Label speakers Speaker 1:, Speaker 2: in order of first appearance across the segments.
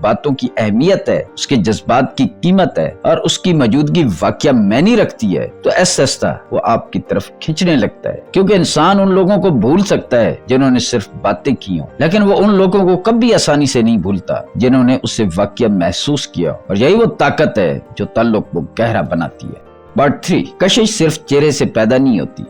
Speaker 1: باتوں کی اہمیت ہے، اس کے جذبات کی قیمت ہے اور اس کی موجودگی واقعہ معنی رکھتی ہے، تو ایسا وہ آپ کی طرف کھینچنے لگتا ہے، کیونکہ انسان ان لوگوں کو بھول سکتا ہے جنہوں نے صرف باتیں کی ہوں، لیکن وہ ان لوگوں کو کبھی آسانی سے نہیں بھولتا جنہوں نے اسے واقعہ محسوس کیا، اور یہی وہ طاقت ہے جو تعلق کو گہرا بناتی ہے۔ پارٹ 3، کشش صرف چہرے سے پیدا نہیں ہوتی۔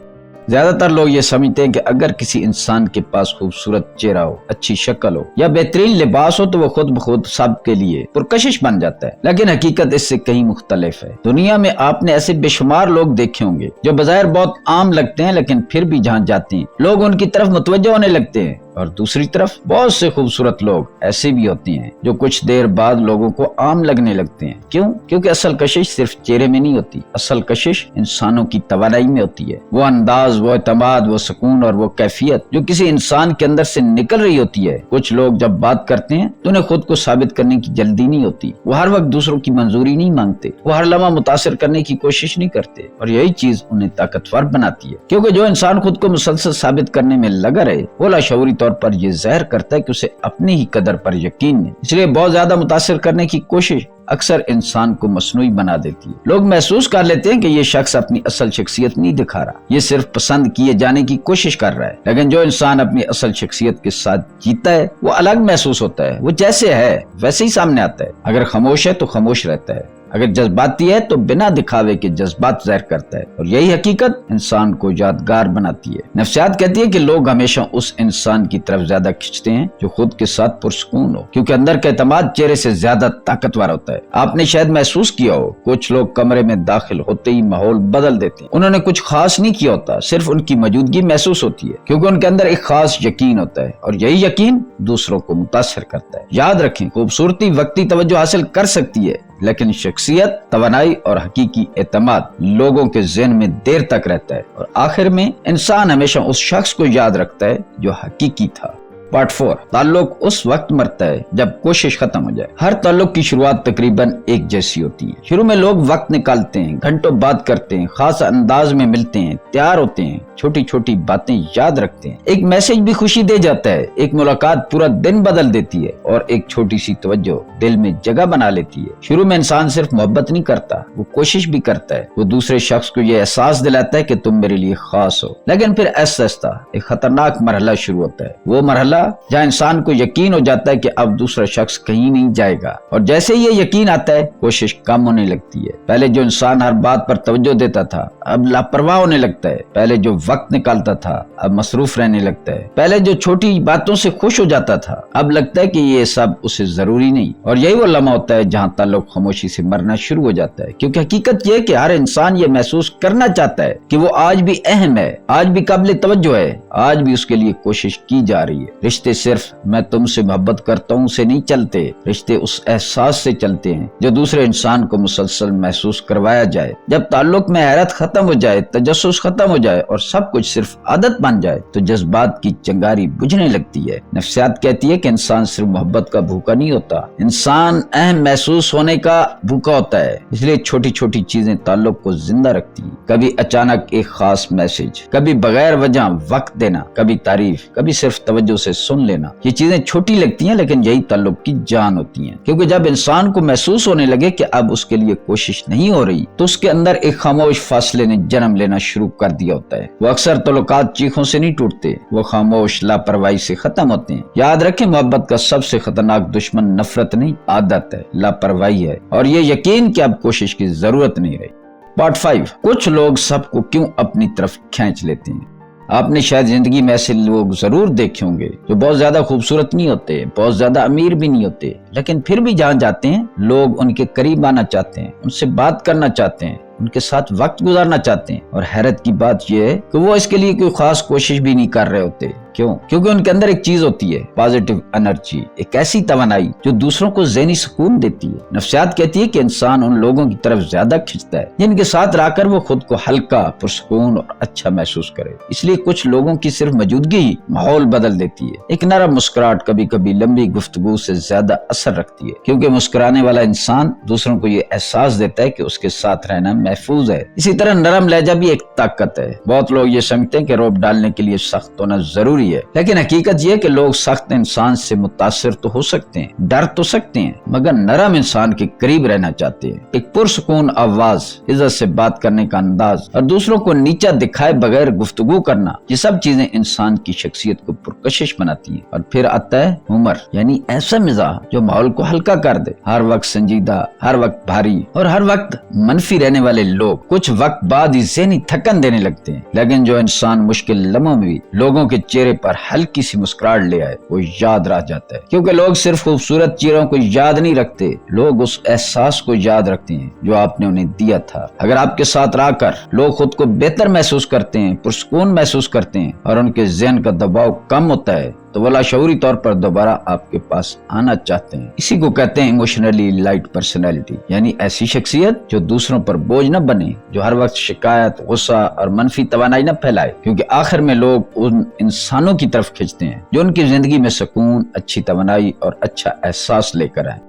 Speaker 1: زیادہ تر لوگ یہ سمجھتے ہیں کہ اگر کسی انسان کے پاس خوبصورت چہرہ ہو، اچھی شکل ہو یا بہترین لباس ہو تو وہ خود بخود سب کے لیے پرکشش بن جاتا ہے، لیکن حقیقت اس سے کہیں مختلف ہے۔ دنیا میں آپ نے ایسے بے شمار لوگ دیکھے ہوں گے جو بظاہر بہت عام لگتے ہیں، لیکن پھر بھی جہاں جاتے ہیں لوگ ان کی طرف متوجہ ہونے لگتے ہیں، اور دوسری طرف بہت سے خوبصورت لوگ ایسے بھی ہوتے ہیں جو کچھ دیر بعد لوگوں کو عام لگنے لگتے ہیں۔ کیوں؟ کیونکہ اصل کشش صرف چہرے میں نہیں ہوتی، اصل کشش انسانوں کی توانائی میں ہوتی ہے۔ وہ انداز، وہ اعتماد، وہ سکون اور وہ کیفیت جو کسی انسان کے اندر سے نکل رہی ہوتی ہے۔ کچھ لوگ جب بات کرتے ہیں تو انہیں خود کو ثابت کرنے کی جلدی نہیں ہوتی، وہ ہر وقت دوسروں کی منظوری نہیں مانگتے، وہ ہر لمحہ متاثر کرنے کی کوشش نہیں کرتے، اور یہی چیز انہیں طاقتور بناتی ہے، کیونکہ جو انسان خود کو مسلسل ثابت کرنے میں لگا رہے وہ لاشعوری طور پر یہ ظاہر کرتا ہے کہ اسے اپنی ہی قدر پر یقین ہے۔ اس لیے بہت زیادہ متاثر کرنے کی کوشش اکثر انسان کو مصنوعی بنا دیتی ہے۔ لوگ محسوس کر لیتے ہیں کہ یہ شخص اپنی اصل شخصیت نہیں دکھا رہا، یہ صرف پسند کیے جانے کی کوشش کر رہا ہے، لیکن جو انسان اپنی اصل شخصیت کے ساتھ جیتا ہے وہ الگ محسوس ہوتا ہے، وہ جیسے ہے ویسے ہی سامنے آتا ہے۔ اگر خاموش ہے تو خاموش رہتا ہے، اگر جذباتی ہے تو بنا دکھاوے کے جذبات ظاہر کرتا ہے، اور یہی حقیقت انسان کو یادگار بناتی ہے۔ نفسیات کہتی ہے کہ لوگ ہمیشہ اس انسان کی طرف زیادہ کھنچتے ہیں جو خود کے ساتھ پرسکون ہو، کیونکہ اندر کا اعتماد چہرے سے زیادہ طاقتور ہوتا ہے۔ آپ نے شاید محسوس کیا ہو، کچھ لوگ کمرے میں داخل ہوتے ہی ماحول بدل دیتے ہیں۔ انہوں نے کچھ خاص نہیں کیا ہوتا، صرف ان کی موجودگی محسوس ہوتی ہے، کیونکہ ان کے اندر ایک خاص یقین ہوتا ہے، اور یہی یقین دوسروں کو متاثر کرتا ہے۔ یاد رکھیں، خوبصورتی وقتی توجہ حاصل کر سکتی ہے، لیکن شخصیت، توانائی اور حقیقی اعتماد لوگوں کے ذہن میں دیر تک رہتا ہے، اور آخر میں انسان ہمیشہ اس شخص کو یاد رکھتا ہے جو حقیقی تھا۔ پارٹ 4، تعلق اس وقت مرتا ہے جب کوشش ختم ہو جائے۔ ہر تعلق کی شروعات تقریباً ایک جیسی ہوتی ہے۔ شروع میں لوگ وقت نکالتے ہیں، گھنٹوں بات کرتے ہیں، خاص انداز میں ملتے ہیں، تیار ہوتے ہیں، چھوٹی چھوٹی باتیں یاد رکھتے ہیں۔ ایک میسج بھی خوشی دے جاتا ہے، ایک ملاقات پورا دن بدل دیتی ہے، اور ایک چھوٹی سی توجہ دل میں جگہ بنا لیتی ہے۔ شروع میں انسان صرف محبت نہیں کرتا، وہ کوشش بھی کرتا ہے، وہ دوسرے شخص کو یہ احساس دلاتا ہے کہ تم میرے لیے خاص ہو، لیکن پھر آہستہ آہستہ ایک خطرناک مرحلہ شروع ہوتا ہے، وہ مرحلہ جہاں انسان کو یقین ہو جاتا ہے کہ اب دوسرا شخص کہیں نہیں جائے گا، اور جیسے یہ یقین آتا ہے کوشش کم ہونے لگتی ہے۔ پہلے جو انسان ہر بات پر توجہ دیتا تھا اب لاپرواہ ہونے لگتا ہے، پہلے جو وقت نکالتا تھا اب مصروف رہنے لگتا ہے، پہلے جو چھوٹی باتوں سے خوش ہو جاتا تھا اب لگتا ہے کہ یہ سب اسے ضروری نہیں، اور یہی وہ لمحہ ہوتا ہے جہاں تعلق خاموشی سے مرنا شروع ہو جاتا ہے، کیونکہ حقیقت یہ ہے کہ ہر انسان یہ محسوس کرنا چاہتا ہے کہ وہ آج بھی اہم ہے، آج بھی قابل توجہ ہے، آج بھی اس کے لیے کوشش کی جا رہی ہے۔ رشتے صرف میں تم سے محبت کرتا ہوں سے نہیں چلتے، رشتے اس احساس سے چلتے ہیں جو دوسرے انسان کو مسلسل محسوس کروایا جائے۔ جب تعلق میں حیرت ختم ہو جائے، تجسس ختم ہو جائے اور سب کچھ صرف عادت بن جائے تو جذبات کی چنگاری بجھنے لگتی ہے۔ نفسیات کہتی ہے کہ انسان صرف محبت کا بھوکا نہیں ہوتا، انسان اہم محسوس ہونے کا بھوکا ہوتا ہے، اس لیے چھوٹی چھوٹی چیزیں تعلق کو زندہ رکھتی ہیں۔ کبھی اچانک ایک خاص میسج، کبھی بغیر وجہ وقت دینا، کبھی تعریف، کبھی صرف توجہ سے سن لینا۔ یہ چیزیں چھوٹی لگتی ہیں لیکن یہی تعلق کی جان ہوتی ہیں، کیونکہ جب انسان کو محسوس ہونے لگے کہ اب اس کے لیے کوشش نہیں ہو رہی تو اس کے اندر ایک خاموش فاصلے نے جنم لینا شروع کر دیا ہوتا ہے۔ وہ اکثر تعلقات چیخوں سے نہیں ٹوٹتے، وہ خاموش لاپرواہی سے ختم ہوتے ہیں۔ یاد رکھیں، محبت کا سب سے خطرناک دشمن نفرت نہیں، عادت ہے، لاپرواہی ہے، اور یہ یقین کہ اب کوشش کی ضرورت نہیں رہی۔ پارٹ 5، کچھ لوگ سب کو کیوں اپنی طرف کھینچ لیتے ہیں۔ آپ نے شاید زندگی میں ایسے لوگ ضرور دیکھے ہوں گے جو بہت زیادہ خوبصورت نہیں ہوتے، بہت زیادہ امیر بھی نہیں ہوتے، لیکن پھر بھی جہاں جاتے ہیں لوگ ان کے قریب آنا چاہتے ہیں، ان سے بات کرنا چاہتے ہیں، ان کے ساتھ وقت گزارنا چاہتے ہیں، اور حیرت کی بات یہ ہے کہ وہ اس کے لیے کوئی خاص کوشش بھی نہیں کر رہے ہوتے۔ کیوں؟ کیونکہ ان کے اندر ایک چیز ہوتی ہے، پازیٹیو انرجی، ایک ایسی توانائی جو دوسروں کو ذہنی سکون دیتی ہے۔ نفسیات کہتی ہے کہ انسان ان لوگوں کی طرف زیادہ کھنچتا ہے جن کے ساتھ رہ کر وہ خود کو ہلکا، پرسکون اور اچھا محسوس کرے۔ اس لیے کچھ لوگوں کی صرف موجودگی ہی ماحول بدل دیتی ہے۔ ایک نرم مسکراہٹ کبھی کبھی لمبی گفتگو سے زیادہ اثر رکھتی ہے، کیونکہ مسکرانے والا انسان دوسروں کو یہ احساس دیتا ہے کہ اس کے ساتھ رہنا محفوظ ہے۔ اسی طرح نرم لہجہ بھی ایک طاقت ہے۔ بہت لوگ یہ سمجھتے ہیں کہ روب ڈالنے کے لیے سخت ہونا ضروری گئی ہے، لیکن حقیقت یہ کہ لوگ سخت انسان سے متاثر تو ہو سکتے ہیں، ڈر تو سکتے ہیں، مگر نرم انسان کے قریب رہنا چاہتے ہیں۔ ایک پرسکون آواز، عزت سے بات کرنے کا انداز اور دوسروں کو نیچا دکھائے بغیر گفتگو کرنا، یہ سب چیزیں انسان کی شخصیت کو پرکشش بناتی ہیں۔ اور پھر آتا ہے ہیومر، یعنی ایسا مزاح جو ماحول کو ہلکا کر دے۔ ہر وقت سنجیدہ، ہر وقت بھاری اور ہر وقت منفی رہنے والے لوگ کچھ وقت بعد ہی ذہنی تھکن دینے لگتے ہیں، لیکن جو انسان مشکل لمحوں میں بھی لوگوں کے چہرے پر ہلکی سی مسکراہٹ لے آئے وہ یاد رہ جاتا ہے، کیونکہ لوگ صرف خوبصورت چہروں کو یاد نہیں رکھتے، لوگ اس احساس کو یاد رکھتے ہیں جو آپ نے انہیں دیا تھا۔ اگر آپ کے ساتھ رہ کر لوگ خود کو بہتر محسوس کرتے ہیں، پرسکون محسوس کرتے ہیں اور ان کے ذہن کا دباؤ کم ہوتا ہے تو وہ لاشعوری طور پر دوبارہ آپ کے پاس آنا چاہتے ہیں۔ اسی کو کہتے ہیں ایموشنلی لائٹ پرسنالٹی، یعنی ایسی شخصیت جو دوسروں پر بوجھ نہ بنے، جو ہر وقت شکایت، غصہ اور منفی توانائی نہ پھیلائے، کیونکہ آخر میں لوگ ان انسانوں کی طرف کھنچتے ہیں جو ان کی زندگی میں سکون، اچھی توانائی اور اچھا احساس لے کر آئیں۔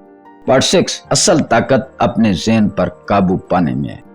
Speaker 1: پارٹ 6، اصل طاقت اپنے ذہن پر قابو پانے میں ہے۔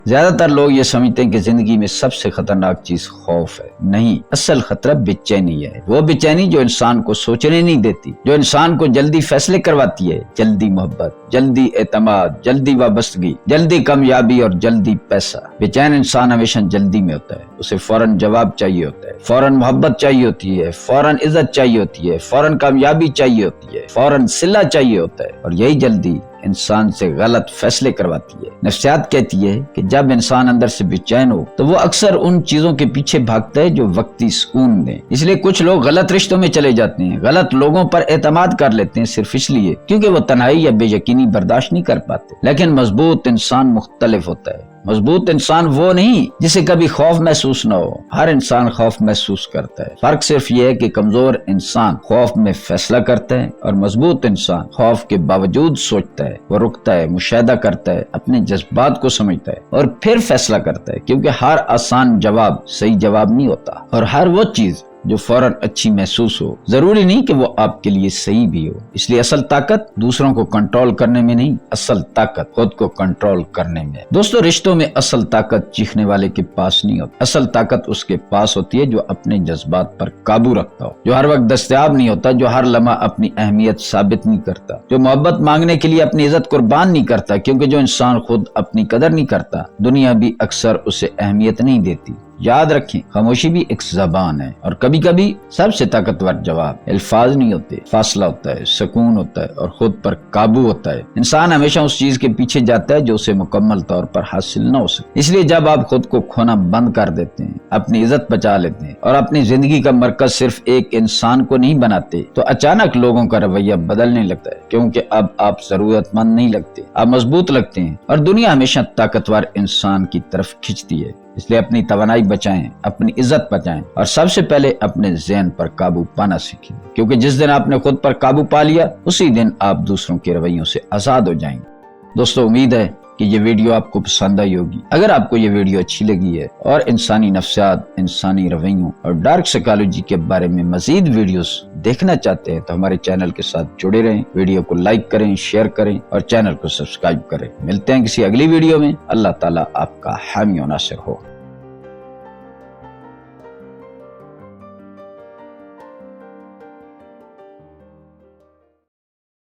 Speaker 1: زیادہ تر لوگ یہ سمجھتے ہیں کہ زندگی میں سب سے خطرناک چیز خوف ہے۔ نہیں، اصل خطرہ بے چینی ہے، وہ بے چینی جو انسان کو سوچنے نہیں دیتی، جو انسان کو جلدی فیصلے کرواتی ہے، جلدی محبت، جلدی اعتماد، جلدی وابستگی، جلدی کامیابی اور جلدی پیسہ۔ بے چین انسان ہمیشہ جلدی میں ہوتا ہے، اسے فوراً جواب چاہیے ہوتا ہے، فوراً محبت چاہیے ہوتی ہے، فوراً عزت چاہیے ہوتی ہے، فوراً کامیابی چاہیے ہوتی ہے، فوراً صلہ چاہیے ہوتا ہے، اور یہی جلدی انسان سے غلط فیصلے کرواتی ہے۔ نفسیات کہتی ہے کہ جب انسان اندر سے بے چین ہو تو وہ اکثر ان چیزوں کے پیچھے بھاگتا ہے جو وقتی سکون دیں۔ اس لیے کچھ لوگ غلط رشتوں میں چلے جاتے ہیں، غلط لوگوں پر اعتماد کر لیتے ہیں صرف اس لیے کیونکہ وہ تنہائی یا بے یقینی برداشت نہیں کر پاتے۔ لیکن مضبوط انسان مختلف ہوتا ہے۔ مضبوط انسان وہ نہیں جسے کبھی خوف محسوس نہ ہو، ہر انسان خوف محسوس کرتا ہے، فرق صرف یہ ہے کہ کمزور انسان خوف میں فیصلہ کرتا ہے اور مضبوط انسان خوف کے باوجود سوچتا ہے، وہ رکتا ہے، مشاہدہ کرتا ہے، اپنے جذبات کو سمجھتا ہے اور پھر فیصلہ کرتا ہے، کیونکہ ہر آسان جواب صحیح جواب نہیں ہوتا، اور ہر وہ چیز جو فوراً اچھی محسوس ہو ضروری نہیں کہ وہ آپ کے لیے صحیح بھی ہو۔ اس لیے اصل طاقت دوسروں کو کنٹرول کرنے میں نہیں، اصل طاقت خود کو کنٹرول کرنے میں۔ دوستو، رشتوں میں اصل طاقت چیخنے والے کے پاس نہیں ہوتی، اصل طاقت اس کے پاس ہوتی ہے جو اپنے جذبات پر قابو رکھتا ہو، جو ہر وقت دستیاب نہیں ہوتا، جو ہر لمحہ اپنی اہمیت ثابت نہیں کرتا، جو محبت مانگنے کے لیے اپنی عزت قربان نہیں کرتا، کیونکہ جو انسان خود اپنی قدر نہیں کرتا دنیا بھی اکثر اسے اہمیت نہیں دیتی۔ یاد رکھیں، خاموشی بھی ایک زبان ہے، اور کبھی کبھی سب سے طاقتور جواب الفاظ نہیں ہوتے، فاصلہ ہوتا ہے، سکون ہوتا ہے اور خود پر قابو ہوتا ہے۔ انسان ہمیشہ اس چیز کے پیچھے جاتا ہے جو اسے مکمل طور پر حاصل نہ ہو سکے۔ اس لیے جب آپ خود کو کھونا بند کر دیتے ہیں، اپنی عزت بچا لیتے ہیں اور اپنی زندگی کا مرکز صرف ایک انسان کو نہیں بناتے، تو اچانک لوگوں کا رویہ بدلنے لگتا ہے، کیونکہ اب آپ ضرورت مند نہیں لگتے، آپ مضبوط لگتے ہیں، اور دنیا ہمیشہ طاقتور انسان کی طرف کھینچتی ہے۔ اس لیے اپنی توانائی بچائیں، اپنی عزت بچائیں، اور سب سے پہلے اپنے ذہن پر قابو پانا سیکھیں، کیونکہ جس دن آپ نے خود پر قابو پا لیا اسی دن آپ دوسروں کے رویوں سے آزاد ہو جائیں گے۔ دوستو، امید ہے کہ یہ ویڈیو آپ کو پسند آئی ہوگی۔ اگر آپ کو یہ ویڈیو اچھی لگی ہے اور انسانی نفسیات، انسانی رویوں اور ڈارک سائیکالوجی کے بارے میں مزید ویڈیوز دیکھنا چاہتے ہیں تو ہمارے چینل کے ساتھ جڑے رہیں، ویڈیو کو لائک کریں، شیئر کریں اور چینل کو سبسکرائب کریں۔ ملتے ہیں کسی اگلی ویڈیو میں۔ اللہ تعالیٰ آپ کا حامی و ناصر ہو۔